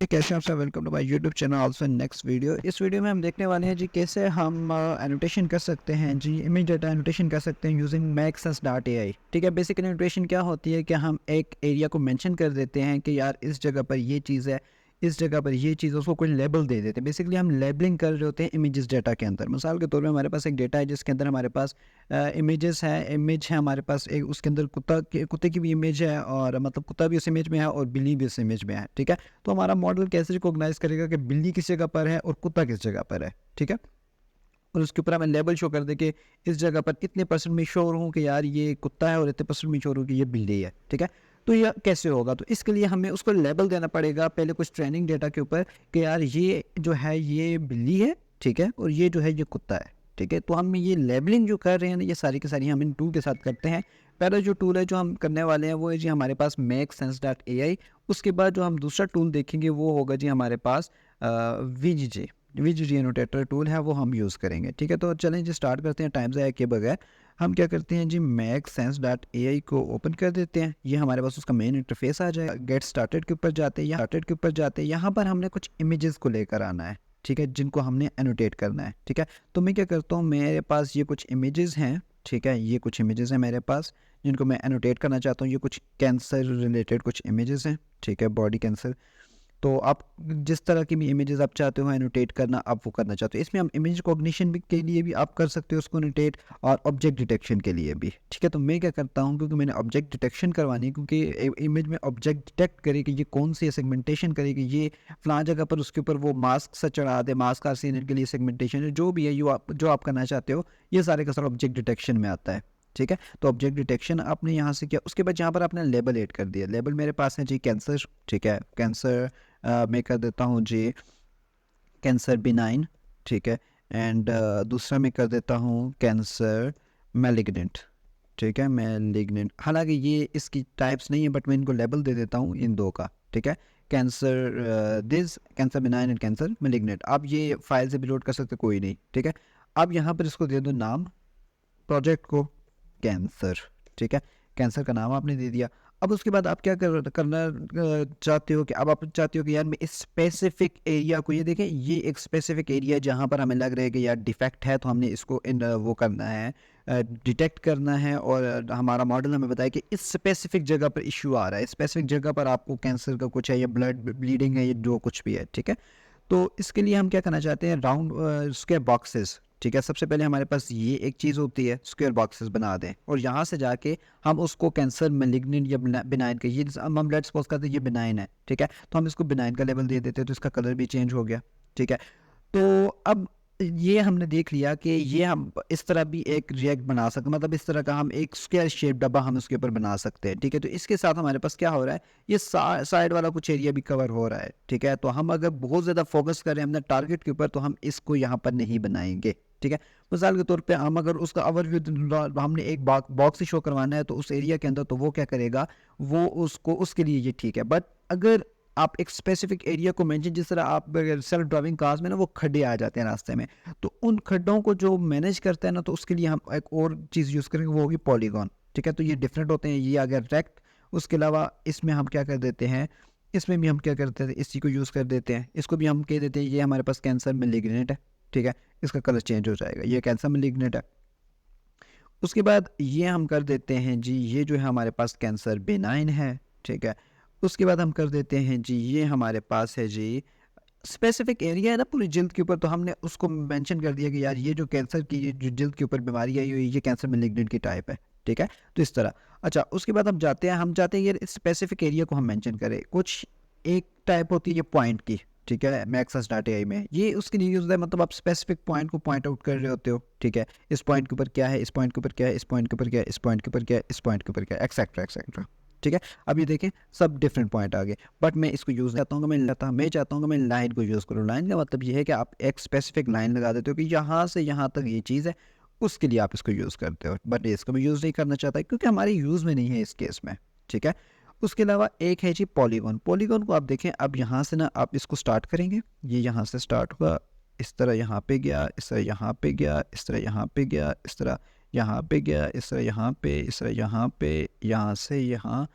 कैसे हैं आप सब। Welcome to my YouTube channel also next video. इस वीडियो में हम देखने वाले हैं जी कैसे हम एनोटेशन कर सकते हैं जी, इमेज डेटा एनोटेशन कर सकते हैं यूजिंग maxsens.ai। ठीक है, बेसिक एनोटेशन क्या होती है कि हम एक एरिया को मेंशन कर देते हैं कि यार इस जगह पर ये चीज़ है, इस जगह पर ये चीज़, उसको कोई लेबल दे देते हैं। बेसिकली हम लेबलिंग कर रहे होते हैं इमेजेस डेटा के अंदर। मिसाल के तौर पे हमारे पास एक डेटा है जिसके अंदर हमारे पास इमेजेस है, इमेज है हमारे पास एक, उसके अंदर कुत्ते की भी इमेज है, और मतलब कुत्ता भी उस इमेज में है और बिल्ली भी उस इमेज में है। ठीक है, तो हमारा मॉडल कैसे रिकॉग्नाइज करेगा कि बिल्ली किस जगह पर है और कुत्ता किस जगह पर है। ठीक है, और उसके ऊपर हमें लेबल शो कर दे कि इस जगह पर इतने परसेंट में श्योर हूँ कि यार ये कुत्ता है और इतने परसेंट में श्योर हूँ कि ये बिल्ली है। ठीक है, तो यह कैसे होगा? तो इसके लिए हमें उसको लेबल देना पड़ेगा पहले कुछ ट्रेनिंग डेटा के ऊपर कि यार ये जो है ये बिल्ली है, ठीक है, और ये जो है ये कुत्ता है। ठीक है, तो हम ये लेबलिंग जो कर रहे हैं ना, ये सारी की सारी हम इन टूल के साथ करते हैं। पहला जो टूल है जो हम करने वाले हैं वो है जी हमारे पास maxsense.ai। उसके बाद जो हम दूसरा टूल देखेंगे वो होगा जी हमारे पास वीजीजे वीजीजे एनोटेटर टूल है, वो हम यूज़ करेंगे। ठीक है, तो चलें जी स्टार्ट करते हैं टाइम ज़ाया किए बगैर। हम क्या करते हैं जी, maxsense.ai को ओपन कर देते हैं। ये हमारे पास उसका मेन इंटरफेस आ जाएगा। गेट स्टार्टेड के ऊपर जाते हैं, यहाँ पर हमने कुछ इमेजेस को लेकर आना है। ठीक है, जिनको हमने एनोटेट करना है। ठीक है, तो मैं क्या करता हूँ, मेरे पास ये कुछ इमेजेस हैं। ठीक है, ये कुछ इमेजेस हैं मेरे पास जिनको मैं एनोटेट करना चाहता हूँ। ये कुछ कैंसर रिलेटेड कुछ इमेजेस हैं। ठीक है, बॉडी कैंसर। तो आप जिस तरह की भी इमेजेस आप चाहते हो एनोटेट करना, आप वो करना चाहते हो। इसमें हम इमेज कॉग्निशन भी के लिए भी आप कर सकते हो उसको एनोटेट, और ऑब्जेक्ट डिटेक्शन के लिए भी। ठीक है, तो मैं क्या करता हूँ, क्योंकि मैंने ऑब्जेक्ट डिटेक्शन करवानी है, क्योंकि इमेज में ऑब्जेक्ट डिटेक्ट करे कि ये कौन सी सेगमेंटेशन करेगी, ये फलां जगह पर उसके ऊपर वो मास्क सा चढ़ा दे, मास्क का सीन के लिए सेगमेंटेशन है, जो भी है जो आप करना चाहते हो, ये सारे का सारा ऑब्जेक्ट डिटेक्शन में आता है। ठीक है, तो ऑब्जेक्ट डिटेक्शन आपने यहाँ से किया। उसके बाद यहाँ पर आपने लेबल ऐड कर दिया। लेबल मेरे पास है जी कैंसर। ठीक है, कैंसर मैं कर देता हूँ जी कैंसर बिनाइन। ठीक है, एंड दूसरा मैं कर देता हूँ कैंसर मैलिग्नेंट। ठीक है, मैलिग्नेंट, हालांकि ये इसकी टाइप्स नहीं है, बट मैं इनको लेबल दे देता हूँ इन दो का। ठीक है, cancer this, cancer benign and cancer malignant. आप ये फाइल से भी लोड कर सकते, कोई नहीं। ठीक है, अब यहाँ पर इसको दे दो नाम, प्रोजेक्ट को कैंसर। ठीक है, कैंसर का नाम आपने दे दिया। अब उसके बाद आप क्या करना चाहते हो कि अब आप चाहते हो कि यार मैं इस स्पेसिफिक एरिया को, ये देखें ये एक स्पेसिफिक एरिया जहाँ पर हमें लग रहा है कि यार डिफेक्ट है, तो हमने इसको वो करना है, डिटेक्ट करना है, और हमारा मॉडल हमें बताया कि इस स्पेसिफिक जगह पर इशू आ रहा है, स्पेसिफिक जगह पर आपको कैंसर का कुछ है, या ब्लड ब्लीडिंग है, या जो कुछ भी है। ठीक है, तो इसके लिए हम क्या करना चाहते हैं, राउंड स्क्वायर बॉक्सेस। ठीक है, सबसे पहले हमारे पास ये एक चीज़ होती है, स्क्वायर बॉक्सेस बना दें, और यहाँ से जाके हम उसको कैंसर मैलिग्नेंट या बिनाइन का, ये हम लेट्स सपोज करते हैं ये बिनाइन है। ठीक है, तो हम इसको बिनाइन का लेवल दे देते हैं, तो इसका कलर भी चेंज हो गया। ठीक है, तो अब ये हमने देख लिया कि ये हम इस तरह भी एक रिएक्ट बना सकते, मतलब इस तरह का हम एक स्क्वायर शेप डब्बा हम उसके ऊपर बना सकते हैं। ठीक है, तो इसके साथ हमारे पास क्या हो रहा है, ये साइड वाला कुछ एरिया भी कवर हो रहा है। ठीक है, तो हम अगर बहुत ज़्यादा फोकस करें अपने टारगेट के ऊपर, तो हम इसको यहाँ पर नहीं बनाएंगे। ठीक है, मिसाल के तौर पे हम अगर उसका ओवरव्यू हमने एक बॉक्स ही शो करवाना है तो उस एरिया के अंदर, तो वो क्या करेगा, वो उसको उसके लिए ये ठीक है। बट अगर आप एक स्पेसिफिक एरिया को मेंशन, जिस तरह आप सेल्फ ड्राइविंग कार्स में ना वो खड्डे आ जाते हैं रास्ते में, तो उन खड्डों को जो मैनेज करता है ना, तो उसके लिए हम एक और चीज़ यूज़ करेंगे, वो होगी पॉलीगॉन। ठीक है, तो ये डिफरेंट होते हैं, ये आ गया रेक्ट। उसके अलावा इसमें हम क्या कर देते हैं, इसमें भी हम क्या करते हैं, इसी को यूज़ कर देते हैं, इसको भी हम कह देते हैं ये हमारे पास कैंसर मैलिग्नेंट है। ठीक है, इसका कलर चेंज हो जाएगा, ये कैंसर मैलिग्नेंट है। उसके बाद ये हम कर देते हैं जी, ये जो है हमारे पास कैंसर बेनाइन है। ठीक है, उसके बाद हम कर देते हैं जी, ये हमारे पास है जी स्पेसिफिक एरिया है ना पूरी जिल्द के ऊपर, तो हमने उसको मेंशन कर दिया कि यार ये जो कैंसर की ये जो जिल्द के ऊपर बीमारी आई हुई है, ये कैंसर मैलिग्नेंट की टाइप है। ठीक है, तो इस तरह। अच्छा, उसके बाद हम चाहते हैं यार इस स्पेसिफिक एरिया को हम मेंशन करें। कुछ एक टाइप होती है ये पॉइंट की। ठीक है, maxsens.ai में ये उसके लिए यूज़ है, मतलब आप स्पेसिफिक पॉइंट को पॉइंट आउट कर रहे होते हो। ठीक है, इस पॉइंट के ऊपर क्या है, इस पॉइंट के ऊपर क्या है, इस पॉइंट के ऊपर क्या है, इस पॉइंट के ऊपर क्या है, इस पॉइंट के ऊपर क्या है, एक्सेट्रा एक्सेट्रा। ठीक है, अब ये देखें सब डिफरेंट पॉइंट आ गए, बट मैं इसको यूज़ चाहता हूँ, मैं चाहता हूँ कि मैं लाइन को यूज़ करूँ। लाइन का मतलब ये है कि आप एक स्पेसिफिक लाइन लगा देते हो कि यहाँ से यहाँ तक ये चीज़ है, उसके लिए आप इसको यूज़ करते हो। बट इसको मैं यूज़ नहीं करना चाहता क्योंकि हमारे यूज़ में नहीं है इस केस में। ठीक है, उसके अलावा एक है जी पॉलीगॉन। पॉलीगॉन को आप देखें, अब यहाँ से ना आप इसको स्टार्ट करेंगे, ये यहाँ से स्टार्ट हुआ, इस तरह यहाँ पे गया, इस तरह यहाँ पे गया, इस तरह यहाँ पे गया, इस तरह यहाँ पे गया, इस तरह यहाँ पे, इस तरह यहाँ पे, यहाँ से यहाँ,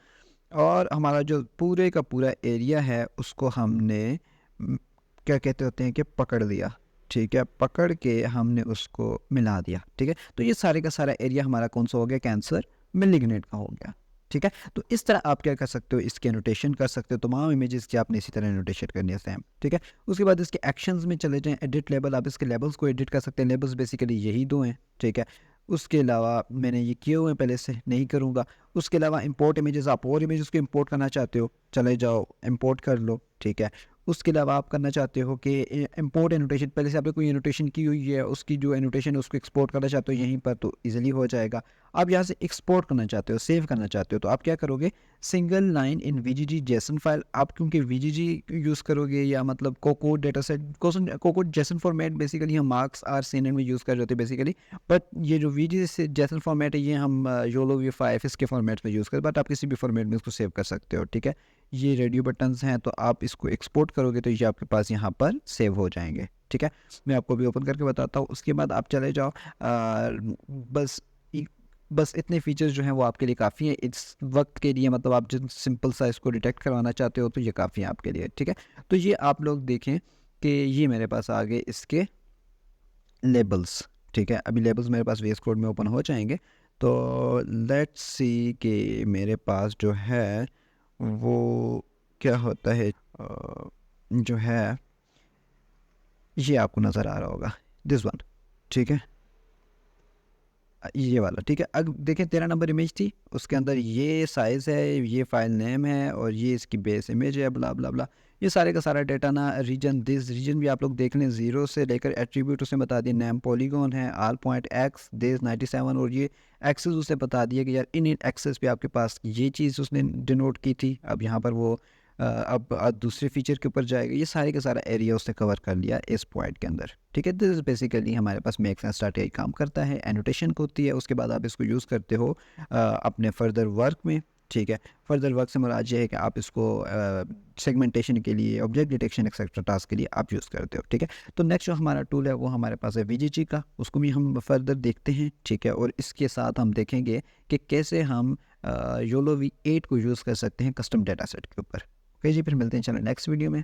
और हमारा जो पूरे का पूरा एरिया है उसको हमने क्या कहते होते हैं कि पकड़ लिया, ठीक है, पकड़ के हमने उसको मिला दिया, ठीक है। तो ये सारे का सारा एरिया हमारा कौन सा हो गया, कैंसर मैलिग्नेंट का हो गया, ठीक है। तो इस तरह आप क्या कर सकते हो, इसके एनोटेशन कर सकते हो, तमाम इमेजेस की आपने इसी तरह एनोटेशन करनी है सेम, ठीक है। उसके बाद इसके एक्शंस में चले जाएं, एडिट लेबल, आप इसके लेबल्स को एडिट कर सकते हैं। लेबल्स बेसिकली यही दो हैं, ठीक है। उसके अलावा मैंने ये किए हुए हैं, पहले से नहीं करूँगा। उसके अलावा इंपोर्ट इमेजेस, आप और इमेजेस को इंपोर्ट करना चाहते हो, चले जाओ इंपोर्ट कर लो, ठीक है। उसके अलावा आप करना चाहते हो कि इंपोर्ट एनोटेशन, पहले से आपने कोई एनोटेशन की हुई है, उसकी जो एनोटेशन है उसको एक्सपोर्ट करना चाहते हो यहीं पर, तो इजीली हो जाएगा। आप यहाँ से एक्सपोर्ट करना चाहते हो, सेव करना चाहते हो, तो आप क्या करोगे, single line in VGG JSON file. आप क्योंकि वीजीजी यूज़ करोगे या मतलब COCO data set, COCO JSON format basically हम मार्क्स आर सीएनएन में यूज़ कर रहे होते हैं बेसिकली, बट ये जो वीजीजी से जेसन फॉर्मेट है ये हम योलो वी 5 इसके फॉर्मेट में यूज़ कर, बट आप किसी भी फॉर्मेट में इसको सेव कर सकते हो, ठीक है। ये रेडियो बटन्स हैं, तो आप इसको एक्सपोर्ट करोगे तो ये आपके पास यहाँ पर सेव हो जाएंगे, ठीक है। मैं आपको भी ओपन करके बताता हूँ। उसके बाद आप चले जाओ, बस बस इतने फीचर्स जो हैं वो आपके लिए काफ़ी हैं इस वक्त के लिए, मतलब आप जिन सिंपल सा इसको डिटेक्ट करवाना चाहते हो तो ये काफ़ी है आपके लिए, ठीक है। तो ये आप लोग देखें कि ये मेरे पास आ गए इसके लेबल्स, ठीक है। अभी लेबल्स मेरे पास VS कोड में ओपन हो जाएंगे। तो लेट्स सी कि मेरे पास जो है वो क्या होता है, जो है ये आपको नज़र आ रहा होगा, दिस वन, ठीक है, ये वाला, ठीक है। अब देखें 13 नंबर इमेज थी, उसके अंदर ये साइज़ है, ये फाइल नेम है और ये इसकी बेस इमेज है, ब्ला ब्ला ब्ला। ये सारे का सारा डेटा ना, रीजन, दिस रीजन भी आप लोग देख लें, 0 से लेकर एट्रीब्यूट उसने बता दिए, नेम पॉलीगॉन है, आल पॉइंट एक्स दिस 97, और ये एक्सेस उसे बता दिया कि यार इन एक्सेस पे आपके पास ये चीज़ उसने डिनोट की थी। अब यहाँ पर वो अब दूसरे फीचर के ऊपर जाएगा। ये सारे का सारा एरिया उसने कवर कर लिया इस पॉइंट के अंदर, ठीक है। दिस इज बेसिकली हमारे पास मेक सेंस स्टार्ट यही काम करता है, एनोटेशन होती है। उसके बाद आप इसको यूज़ करते हो अपने फर्दर वर्क में, ठीक है। फर्दर वर्क से मुराद ये है कि आप इसको सेगमेंटेशन के लिए, ऑब्जेक्ट डिटेक्शन एक्सेट्रा टास्क के लिए आप यूज़ करते हो, ठीक है। तो नेक्स्ट जो हमारा टूल है वो हमारे पास है VGG का, उसको भी हम फर्दर देखते हैं, ठीक है। और इसके साथ हम देखेंगे कि कैसे हम YOLO V8 को यूज़ कर सकते हैं कस्टम डेटा सेट के ऊपर। ओके जी, फिर मिलते हैं चलो नेक्स्ट वीडियो में।